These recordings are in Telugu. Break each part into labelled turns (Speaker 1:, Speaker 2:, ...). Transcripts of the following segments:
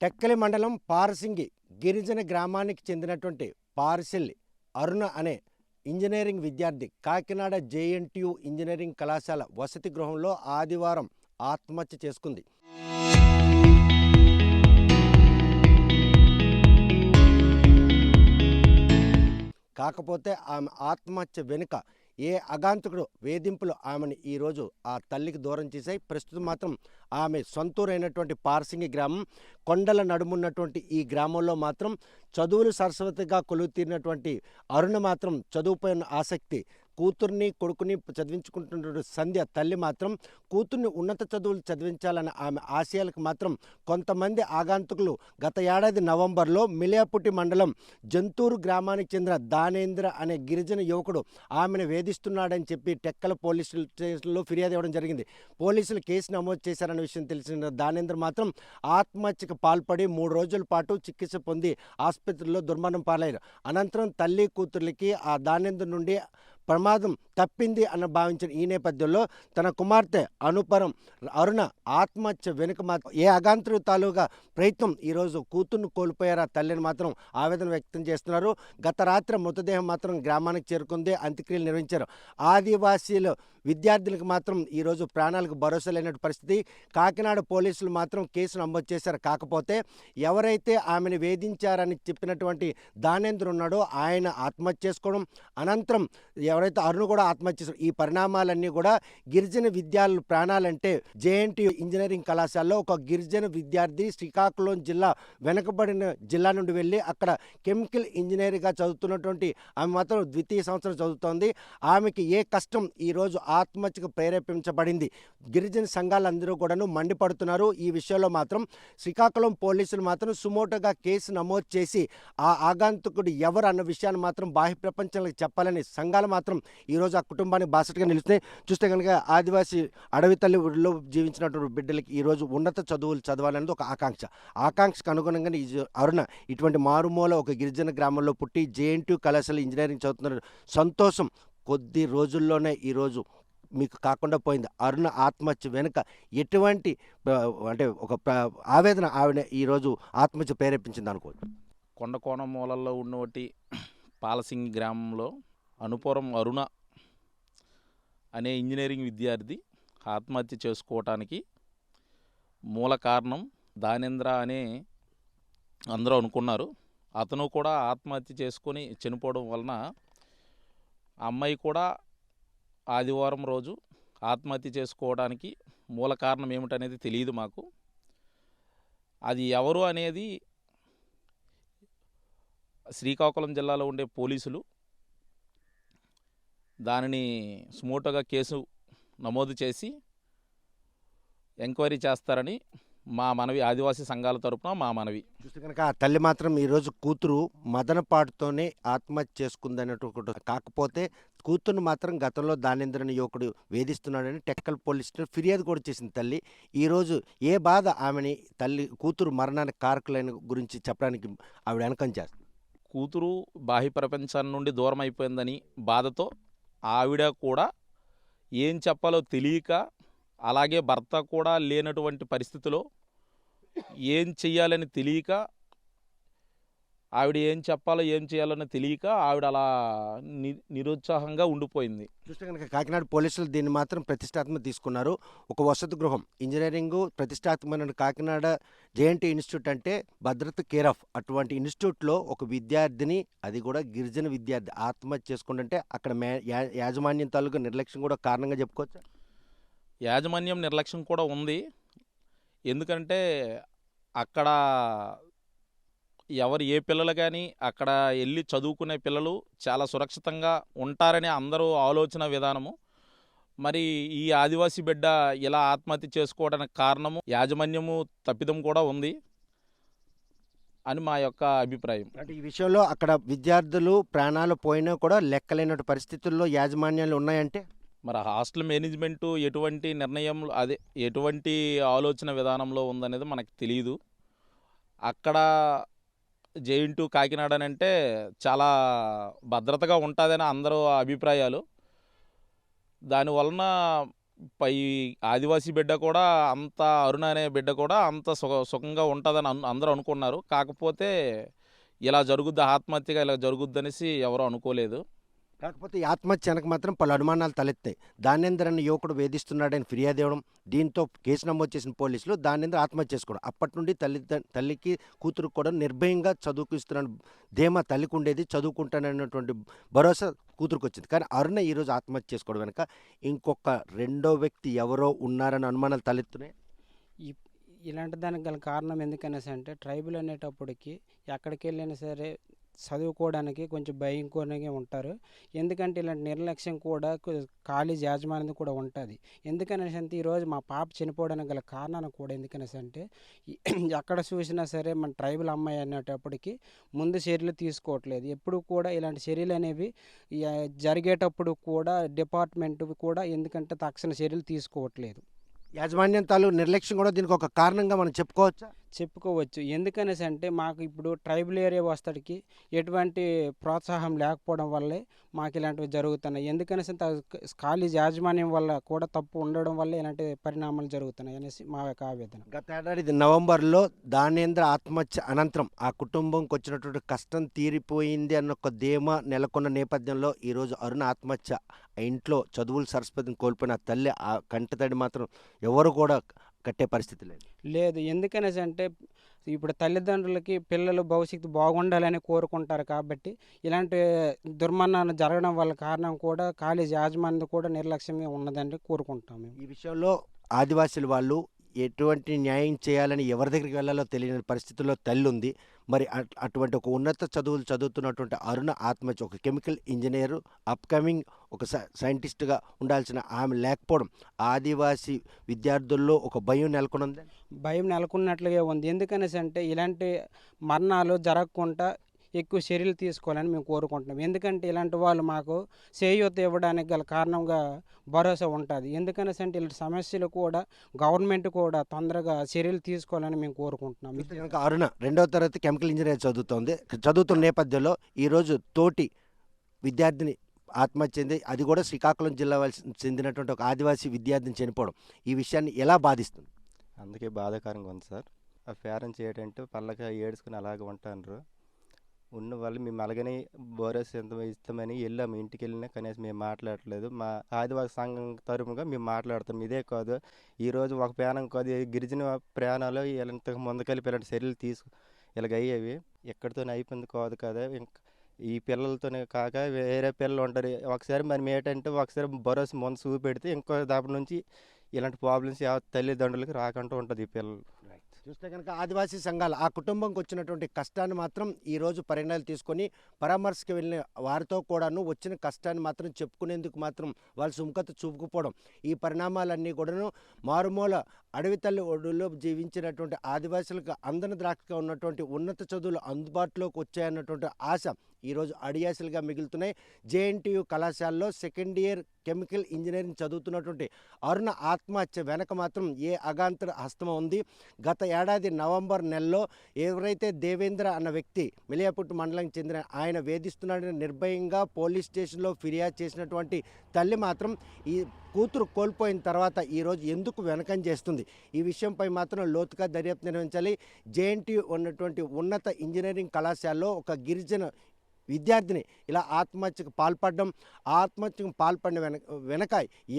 Speaker 1: టెక్కలి మండలం పారసింగి గిరిజన గ్రామానికి చెందినటువంటి పారిశెల్లి అరుణ అనే ఇంజనీరింగ్ విద్యార్థి కాకినాడ జేఎన్టీయు ఇంజనీరింగ్ కళాశాల వసతి గృహంలో ఆదివారం ఆత్మహత్య చేసుకుంది. కాకపోతే ఆమె ఆత్మహత్య వెనుక ఏ అగాంతకుడు వేధింపులు ఆమెను ఈరోజు ఆ తల్లికి దూరం చేశాయి. ప్రస్తుతం మాత్రం ఆమె సొంతూరైనటువంటి పారసింగి గ్రామం, కొండల నడుమున్నటువంటి ఈ గ్రామంలో మాత్రం చదువులు సరస్వతిగా కొలువుతీరినటువంటి అరుణ మాత్రం చదువుపై ఉన్న ఆసక్తి, కూతుర్ని కొడుకుని చదివించుకుంటున్న సంధ్య తల్లి మాత్రం కూతుర్ని ఉన్నత చదువులు చదివించాలన్న ఆమె ఆశయాలకు మాత్రం కొంతమంది ఆగంతుకులు గత ఏడాది నవంబర్లో మిలియాపుట్టి మండలం జంతూరు గ్రామానికి చెందిన దానేంద్ర అనే గిరిజన యువకుడు ఆమెను వేధిస్తున్నాడని చెప్పి టెక్కల పోలీస్ స్టేషన్లో ఫిర్యాదు ఇవ్వడం జరిగింది. పోలీసులు కేసు నమోదు చేశారన్న విషయం తెలిసిన దానేంద్ర మాత్రం ఆత్మహత్యకు పాల్పడి 3 రోజుల పాటు చికిత్స పొంది ఆసుపత్రిలో దుర్మరణం పాలయ్యారు. అనంతరం తల్లి కూతుర్లకి ఆ దానేంద్ర నుండి ప్రమాదం తప్పింది అని భావించిన ఈ నేపథ్యంలో తన కుమార్తె అనుపరం అరుణ ఆత్మహత్య వెనుక మాత్రం ఏ అగాంతరు తాలూగా ప్రయత్నం ఈరోజు కూతుర్ను కోల్పోయారు. తల్లిని మాత్రం ఆవేదన వ్యక్తం చేస్తున్నారు. గత రాత్రి మృతదేహం మాత్రం గ్రామానికి చేరుకుంది. అంత్యక్రియలు నిర్వహించారు. ఆదివాసీలు విద్యార్థులకు మాత్రం ఈరోజు ప్రాణాలకు భరోసా లేనటువంటి పరిస్థితి. కాకినాడ పోలీసులు మాత్రం కేసు నమోదు చేశారు. కాకపోతే ఎవరైతే ఆమెను వేధించారని చెప్పినటువంటి దానేంద్ర ఉన్నాడో ఆయన ఆత్మహత్య చేసుకోవడం, అనంతరం ఎవరైతే అరుణ కూడా ఆత్మహత్య చేశారు. ఈ పరిణామాలన్నీ కూడా గిరిజన విద్యార్థుల ప్రాణాలంటే జేఎన్టీయు ఇంజనీరింగ్ కళాశాలలో ఒక గిరిజన విద్యార్థి శ్రీకాకుళం జిల్లా వెనుకబడిన జిల్లా నుండి వెళ్ళి అక్కడ కెమికల్ ఇంజనీరింగ్గా చదువుతున్నటువంటి ఆమె మాత్రం ద్వితీయ సంవత్సరం చదువుతోంది. ఆమెకి ఏ కష్టం ఈరోజు ఆత్మహత్యకు ప్రేరేపించబడింది. గిరిజన సంఘాలందరూ కూడాను మండిపడుతున్నారు. ఈ విషయంలో మాత్రం శ్రీకాకుళం పోలీసులు మాత్రం సుమోటోగా కేసు నమోదు చేసి ఆ ఆగంతుకుడు ఎవరు అన్న విషయాన్ని మాత్రం బాహ్య ప్రపంచానికి చెప్పాలని సంఘాలు మాత్రం ఈరోజు ఆ కుటుంబానికి బాసటగా నిలుస్తున్నాయి. చూస్తే కనుక ఆదివాసీ అడవి తల్లి ఊరిలో జీవించినటువంటి బిడ్డలకి ఈరోజు ఉన్నత చదువులు చదవాలనేది ఒక ఆకాంక్షకు అనుగుణంగానే అరుణ ఇటువంటి మారుమూల ఒక గిరిజన గ్రామంలో పుట్టి జేఎన్టీయు కళాశాల ఇంజనీరింగ్ చదువుతున్న సంతోషం కొద్ది రోజుల్లోనే ఈరోజు మీకు కాకుండా పోయింది. అరుణ ఆత్మహత్య వెనుక ఎటువంటి అంటే ఒక ఆవేదన ఆవిడ ఈరోజు ఆత్మహత్య ప్రేరేపించింది అనుకోవచ్చు.
Speaker 2: కొండకోణ మూలల్లో ఉన్నటి పాలసింగి గ్రామంలో అనుపురం అరుణ అనే ఇంజనీరింగ్ విద్యార్థి ఆత్మహత్య చేసుకోవటానికి మూల కారణం దానేంద్ర అనే అందరూ అనుకున్నారు. అతను కూడా ఆత్మహత్య చేసుకొని చనిపోవడం వలన అమ్మాయి కూడా ఆదివారం రోజు ఆత్మహత్య చేసుకోవడానికి మూల కారణం ఏమిటనేది తెలియదు మాకు. అది ఎవరు అనేది శ్రీకాకుళం జిల్లాలో ఉండే పోలీసులు దానిని సుమోటోగా కేసు నమోదు చేసి ఎంక్వైరీ చేస్తారని మా మనవి, ఆదివాసీ సంఘాల తరపున మా మనవి.
Speaker 1: చూస్తే కనుక ఆ తల్లి మాత్రం ఈరోజు కూతురు మదనపాటుతోనే ఆత్మహత్య చేసుకుందన్నట్టు. కాకపోతే కూతురును మాత్రం గతంలో దానేంద్రని యువకుడు వేధిస్తున్నాడని టెక్కల్ పోలీస్ స్టేషన్ ఫిర్యాదు కూడా చేసింది తల్లి. ఈరోజు ఏ బాధ ఆమెని తల్లి కూతురు మరణానికి కారకులైన గురించి చెప్పడానికి ఆవిడ వెనకం చేస్తుంది.
Speaker 2: కూతురు బాహ్య ప్రపంచాన్ని నుండి దూరం అయిపోయిందని బాధతో ఆవిడ కూడా ఏం చెప్పాలో తెలియక, అలాగే భర్త కూడా లేనటువంటి పరిస్థితిలో ఏం చెయ్యాలని తెలియక, ఆవిడ ఏం చెప్పాలో ఏం చేయాలని తెలియక ఆవిడ అలా నిరుత్సాహంగా ఉండిపోయింది.
Speaker 1: చూస్తే కనుక కాకినాడ పోలీసులు దీన్ని మాత్రం ప్రతిష్టాత్మక తీసుకున్నారు. ఒక వసతి గృహం ఇంజనీరింగ్ ప్రతిష్టాత్మకమైన కాకినాడ జేఎన్టీ ఇన్స్టిట్యూట్ అంటే భద్రత కేర్ ఆఫ్ అటువంటి ఇన్స్టిట్యూట్లో ఒక విద్యార్థిని, అది కూడా గిరిజన విద్యార్థి ఆత్మహత్య చేసుకుంటుంటే అక్కడ యాజమాన్యం తాలూకు నిర్లక్ష్యం కూడా కారణంగా చెప్పుకోవచ్చు.
Speaker 2: యాజమాన్యం నిర్లక్ష్యం కూడా ఉంది. ఎందుకంటే అక్కడ ఎవరు ఏ పిల్లలు కానీ అక్కడ వెళ్ళి చదువుకునే పిల్లలు చాలా సురక్షితంగా ఉంటారనే అందరూ ఆలోచన విధానము. మరి ఈ ఆదివాసీ బిడ్డ ఇలా ఆత్మహత్య చేసుకోవడానికి కారణము యాజమాన్యము తప్పిదం కూడా ఉంది అని మా యొక్క అభిప్రాయం.
Speaker 1: అంటే ఈ విషయంలో అక్కడ విద్యార్థులు ప్రాణాలు పోయినా కూడా లెక్కలేనటువంటి పరిస్థితుల్లో యాజమాన్యాలు ఉన్నాయంటే
Speaker 2: మరి హాస్టల్ మేనేజ్మెంటు ఎటువంటి నిర్ణయం, అదే ఎటువంటి ఆలోచన విధానంలో ఉందనేది మనకు తెలియదు. అక్కడ జేఎన్టీయు కాకినాడ అని అంటే చాలా భద్రతగా ఉంటుందని అందరూ అభిప్రాయాలు. దానివలన ఈ ఆదివాసీ బిడ్డ కూడా అంత అరుణ అనే బిడ్డ కూడా అంత సుఖంగా ఉంటుందని అందరూ అనుకున్నారు. కాకపోతే ఇలా జరుగుద్ది, ఆత్మహత్యగా ఇలా జరుగుద్దనేసి ఎవరు అనుకోలేదు.
Speaker 1: కాకపోతే ఈ ఆత్మహత్య వెనక మాత్రం పలు అనుమానాలు తలెత్తాయి. దానేందర్ అనే యువకుడు వేధిస్తున్నాడని ఫిర్యాదు ఇవ్వడం, దీంతో కేసు నమోదు చేసిన పోలీసులు దానేందర్ ఆత్మహత్య చేసుకోవడం. అప్పటి నుండి తల్లికి కూతురుకు కూడా నిర్భయంగా చదువుకిస్తున్నాను ధీమా తల్లికి ఉండేది, చదువుకుంటానన్నటువంటి భరోసా కూతురుకు వచ్చింది. కానీ అరుణ ఈరోజు ఆత్మహత్య చేసుకోవడం వెనక ఇంకొక రెండో వ్యక్తి ఎవరో ఉన్నారని అనుమానాలు తలెత్తున్నాయి.
Speaker 3: ఇప్ ఇలాంటి దానికి గల కారణం ఎందుకనేసి అంటే ట్రైబల్ అనేటప్పటికి ఎక్కడికి వెళ్ళినా సరే చదువుకోవడానికి కొంచెం భయంకరంగా ఉంటారు. ఎందుకంటే ఇలాంటి నిర్లక్ష్యం కూడా కాలేజ్ యాజమాన్యం కూడా ఉంటుంది. ఎందుకనేసి అంటే ఈరోజు మా పాప చనిపోవడానికి గల కారణాలు కూడా ఎందుకనేసి అంటే ఎక్కడ చూసినా సరే మన ట్రైబల్ అమ్మాయి అనేటప్పటికి ముందు చర్యలు తీసుకోవట్లేదు. ఎప్పుడు కూడా ఇలాంటి చర్యలు అనేవి జరిగేటప్పుడు కూడా డిపార్ట్మెంట్ కూడా ఎందుకంటే తక్షణ చర్యలు తీసుకోవట్లేదు.
Speaker 1: యాజమాన్యం తాలూ నిర్లక్ష్యం కూడా దీనికి ఒక కారణంగా మనం చెప్పుకోవచ్చా?
Speaker 3: చెప్పుకోవచ్చు. ఎందుకనేసి అంటే మాకు ఇప్పుడు ట్రైబల్ ఏరియా వస్తడికి ఎటువంటి ప్రోత్సాహం లేకపోవడం వల్లే మాకు ఇలాంటివి జరుగుతున్నాయి. ఎందుకనేసి కాలేజ్ యాజమాన్యం వల్ల కూడా తప్పు ఉండడం వల్ల ఇలాంటి పరిణామాలు జరుగుతున్నాయి అనేసి మా యొక్క ఆవేదన.
Speaker 1: గత ఏడాది నవంబర్లో దానేంద్ర ఆత్మహత్య అనంతరం ఆ కుటుంబంకి వచ్చినటువంటి కష్టం తీరిపోయింది అన్న ఒక ధీమా నెలకొన్న నేపథ్యంలో ఈరోజు అరుణ ఆత్మహత్య, ఆ ఇంట్లో చదువులు సరస్వతిని కోల్పోయిన తల్లి ఆ కంటతడి మాత్రం ఎవరు కూడా కట్టే పరిస్థితి
Speaker 3: లేదు. ఎందుకనేసి అంటే ఇప్పుడు తల్లిదండ్రులకి పిల్లలు భవిష్యత్తు బాగుండాలని కోరుకుంటారు. కాబట్టి ఇలాంటి దుర్మరణాలు జరగడం వల్ల కారణం కూడా కాలేజ్ యాజమాన్యం కూడా నిర్లక్ష్యంగా ఉన్నదని కోరుకుంటాము.
Speaker 1: ఈ విషయంలో ఆదివాసీలు వాళ్ళు ఎటువంటి న్యాయం చేయాలని ఎవరి దగ్గరికి వెళ్ళాలో తెలియని పరిస్థితుల్లో తల్లి ఉంది. మరి అటువంటి ఒక ఉన్నత చదువులు చదువుతున్నటువంటి అరుణ ఆత్మహత్య, ఒక కెమికల్ ఇంజనీరు, అప్కమింగ్ ఒక సైంటిస్ట్గా ఉండాల్సిన ఆమె లేకపోవడం ఆదివాసీ విద్యార్థుల్లో ఒక భయం నెలకొనుంది.
Speaker 3: భయం నెలకొన్నట్లుగా ఉంది. ఎందుకనేసి అంటే ఇలాంటి మరణాలు జరగకుండా ఎక్కువ చర్యలు తీసుకోవాలని మేము కోరుకుంటున్నాం. ఎందుకంటే ఇలాంటి వాళ్ళు మాకు చేయూత ఇవ్వడానికి గల కారణంగా భరోసా ఉంటుంది. ఎందుకనేసి అంటే ఇలాంటి సమస్యలు కూడా గవర్నమెంట్ కూడా తొందరగా చర్యలు తీసుకోవాలని మేము కోరుకుంటున్నాం.
Speaker 1: కనుక అరుణ 2వ తరగతి కెమికల్ ఇంజనీర్ చదువుతున్న నేపథ్యంలో ఈరోజు తోటి విద్యార్థిని ఆత్మహత్య చెంది, అది కూడా శ్రీకాకుళం జిల్లా చెందినటువంటి ఒక ఆదివాసీ విద్యార్థిని చనిపోవడం ఈ విషయాన్ని ఎలా బాధిస్తుంది?
Speaker 4: అందుకే బాధాకరంగా ఉంది సార్. ఆ పేరెంట్స్ ఏంటంటే పళ్ళగా ఏడ్చుకుని అలాగే ఉంటారు. ఉన్న వాళ్ళు మేము అలాగనే బోరస్ ఎంత ఇస్తామని వెళ్ళాము. ఇంటికి వెళ్ళినా కనీసం మేము మాట్లాడట్లేదు. మా ఆదివాసీ సంఘం తరపుగా మేము మాట్లాడతాం. ఇదే కాదు, ఈరోజు ఒక ప్రాణం కాదు, గిరిజన ప్రాణాలు ఇంతకు ముందుకెళ్ళి ఇలాంటి చర్యలు ఇలాగ అయ్యేవి ఎక్కడితోనే అయిపోయింది కాదు కదా. ఇంకా ఈ పిల్లలతోనే కాక వేరే పిల్లలు ఉంటారు. ఒకసారి మనం ఏంటంటే ఒకసారి భరోసా ముందు చూపెడితే ఇంకో దాని నుంచి ఇలాంటి ప్రాబ్లమ్స్ తల్లిదండ్రులకి రాకుండా ఉంటుంది ఈ పిల్లలు.
Speaker 1: చూస్తే కనుక ఆదివాసీ సంఘాలు ఆ కుటుంబంకి వచ్చినటువంటి కష్టాన్ని మాత్రం ఈరోజు పరిణామాలు తీసుకొని పరామర్శకు వెళ్ళిన వారితో కూడాను వచ్చిన కష్టాన్ని మాత్రం చెప్పుకునేందుకు మాత్రం వాళ్ళు సుముఖత చూపుకుపోవడం, ఈ పరిణామాలన్నీ కూడాను మారుమూల అడవి తల్లి ఒడులో జీవించినటువంటి ఆదివాసులకు అందని ద్రాక్షగా ఉన్నటువంటి ఉన్నత చదువులు అందుబాటులోకి వచ్చాయన్నటువంటి ఆశ ఈరోజు అడియాసులుగా మిగులుతున్నాయి. జేఎన్టీయు కళాశాలలో సెకండ్ ఇయర్ కెమికల్ ఇంజనీరింగ్ చదువుతున్నటువంటి అరుణ ఆత్మహత్య వెనక మాత్రం ఏ అగాంతర హస్తం ఉంది. గత ఏడాది నవంబర్ నెలలో ఎవరైతే దేవేంద్ర అన్న వ్యక్తి మిలియాపుట్టు మండలానికి చెందిన ఆయన వేధిస్తున్నాడని నిర్భయంగా పోలీస్ స్టేషన్లో ఫిర్యాదు చేసినటువంటి తల్లి మాత్రం ఈ కూతురు కోల్పోయిన తర్వాత ఈరోజు ఎందుకు వెనకం చేస్తుంది? ఈ విషయంపై మాత్రం లోతుగా దర్యాప్తు నిర్వహించాలి. జేఎన్టీయు ఉన్నటువంటి ఉన్నత ఇంజనీరింగ్ కళాశాలలో ఒక గిరిజన విద్యార్థిని ఇలా ఆత్మహత్యకు పాల్పడడం, ఆత్మహత్యకు పాల్పడిన వెనక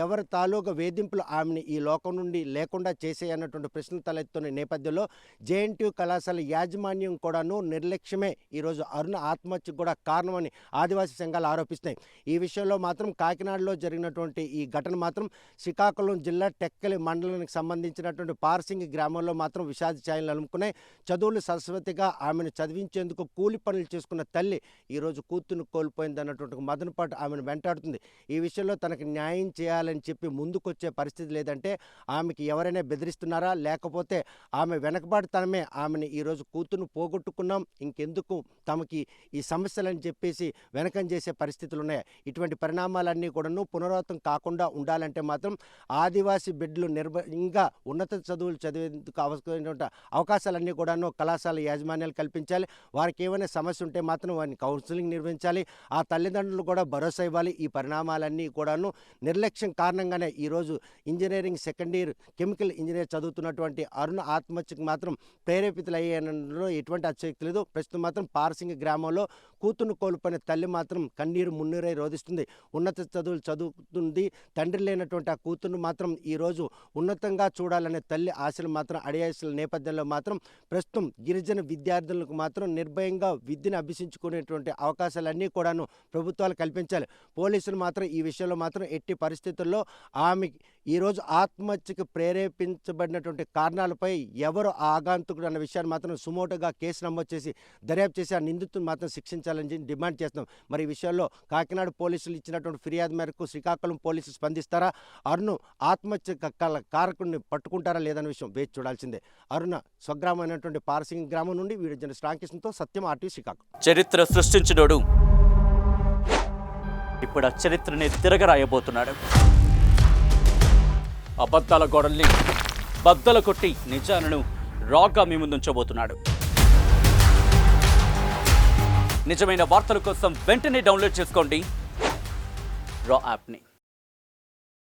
Speaker 1: ఎవరి తాలూకా వేధింపులు ఆమెని ఈ లోకం నుండి లేకుండా చేసేయన్నటువంటి ప్రశ్నలు తలెత్తున్న నేపథ్యంలో జేఎన్టీయు కళాశాల యాజమాన్యం కూడాను నిర్లక్ష్యమే ఈరోజు అరుణ ఆత్మహత్యకు కూడా కారణమని ఆదివాసీ సంఘాలు ఆరోపిస్తున్నాయి. ఈ విషయంలో మాత్రం కాకినాడలో జరిగినటువంటి ఈ ఘటన మాత్రం శ్రీకాకుళం జిల్లా టెక్కలి మండలానికి సంబంధించినటువంటి పార్సింగి గ్రామంలో మాత్రం విషాద ఛాయలు అలుముకున్నాయి. చదువులు సరస్వతిగా ఆమెను చదివించేందుకు కూలి పనులు చేసుకున్న తల్లి ఈరోజు కూతురును కోల్పోయింది అన్నటువంటి మదనపాటు ఆమెను వెంటాడుతుంది. ఈ విషయంలో తనకు న్యాయం చేయాలని చెప్పి ముందుకొచ్చే పరిస్థితి లేదంటే ఆమెకి ఎవరైనా బెదిరిస్తున్నారా, లేకపోతే ఆమె వెనకబాటుతనమే ఆమెను ఈరోజు కూతురును పోగొట్టుకున్నాం ఇంకెందుకు తమకి ఈ సమస్యలని చెప్పేసి వెనకం చేసే పరిస్థితులు ఉన్నాయి. ఇటువంటి పరిణామాలన్నీ కూడాను పునరావృతం కాకుండా ఉండాలంటే మాత్రం ఆదివాసీ బిడ్డలు నిర్భయంగా ఉన్నత చదువులు చదివేందుకు అవకాశాలన్నీ కూడాను కళాశాల యాజమాన్యాలు కల్పించాలి. వారికి ఏమైనా సమస్య ఉంటే మాత్రం వారిని కౌన్సిలింగ్ నిర్వహించాలి, ఆ తల్లిదండ్రులు కూడా భరోసా ఇవ్వాలి. ఈ పరిణామాలన్నీ కూడాను నిర్లక్ష్యం కారణంగానే ఈరోజు engineering second year chemical engineer చదువుతున్నటువంటి అరుణ్ ఆత్మహత్యకు మాత్రం ప్రేరేపితులయ్యేనలో ఎటువంటి అతిశయోక్తి లేదు. ప్రస్తుతం మాత్రం పార్సింగి గ్రామంలో కూతురును కోల్పోయిన తల్లి మాత్రం కన్నీరు మున్నీరై రోధిస్తుంది. ఉన్నత చదువులు చదువుతుంది, తండ్రి లేనటువంటి ఆ కూతురును మాత్రం ఈరోజు ఉన్నతంగా చూడాలనే తల్లి ఆశలు మాత్రం అడియాల్సిన నేపథ్యంలో మాత్రం ప్రస్తుతం గిరిజన విద్యార్థులకు మాత్రం నిర్భయంగా విద్యను అభ్యసించుకునేటువంటి అవకాశాలన్నీ కూడాను ప్రభుత్వాలు కల్పించాలి. పోలీసులు మాత్రం ఈ విషయంలో మాత్రం ఎట్టి పరిస్థితుల్లో ఆమె ఈరోజు ఆత్మహత్యకు ప్రేరేపించబడినటువంటి కారణాలపై ఎవరు ఆగాంతకుడు అన్న విషయాన్ని మాత్రం సుమోటోగా కేసు నమోదు చేసి దర్యాప్తు చేసి ఆ నిందితులను మాత్రం శిక్షించాలని డిమాండ్ చేస్తున్నాం. మరి ఈ విషయంలో కాకినాడ పోలీసులు ఇచ్చినటువంటి ఫిర్యాదు మేరకు శ్రీకాకుళం పోలీసులు స్పందిస్తారా, అరుణ్ ఆత్మహత్య కారకుడిని పట్టుకుంటారా లేదన్న విషయం వేచి చూడాల్సిందే. అరుణ స్వగ్రామైనటువంటి పార్సింగ్ గ్రామం నుండి వీడియో జర్నలిస్ట్ రామకృష్ణతో సత్యం, ఆర్టీవీ శ్రీకాకుళం.
Speaker 5: చరిత్ర సృష్టించినోడు ఇప్పుడు ఆ చరిత్రని తిరగరాయబోతున్నాడు. అబద్ధాల గోడల్ని బద్దలు కొట్టి నిజాలను రాగా మీ ముందుంచబోతున్నాడు. నిజమైన వార్తల కోసం వెంటనే డౌన్లోడ్ చేసుకోండి రా యాప్ని.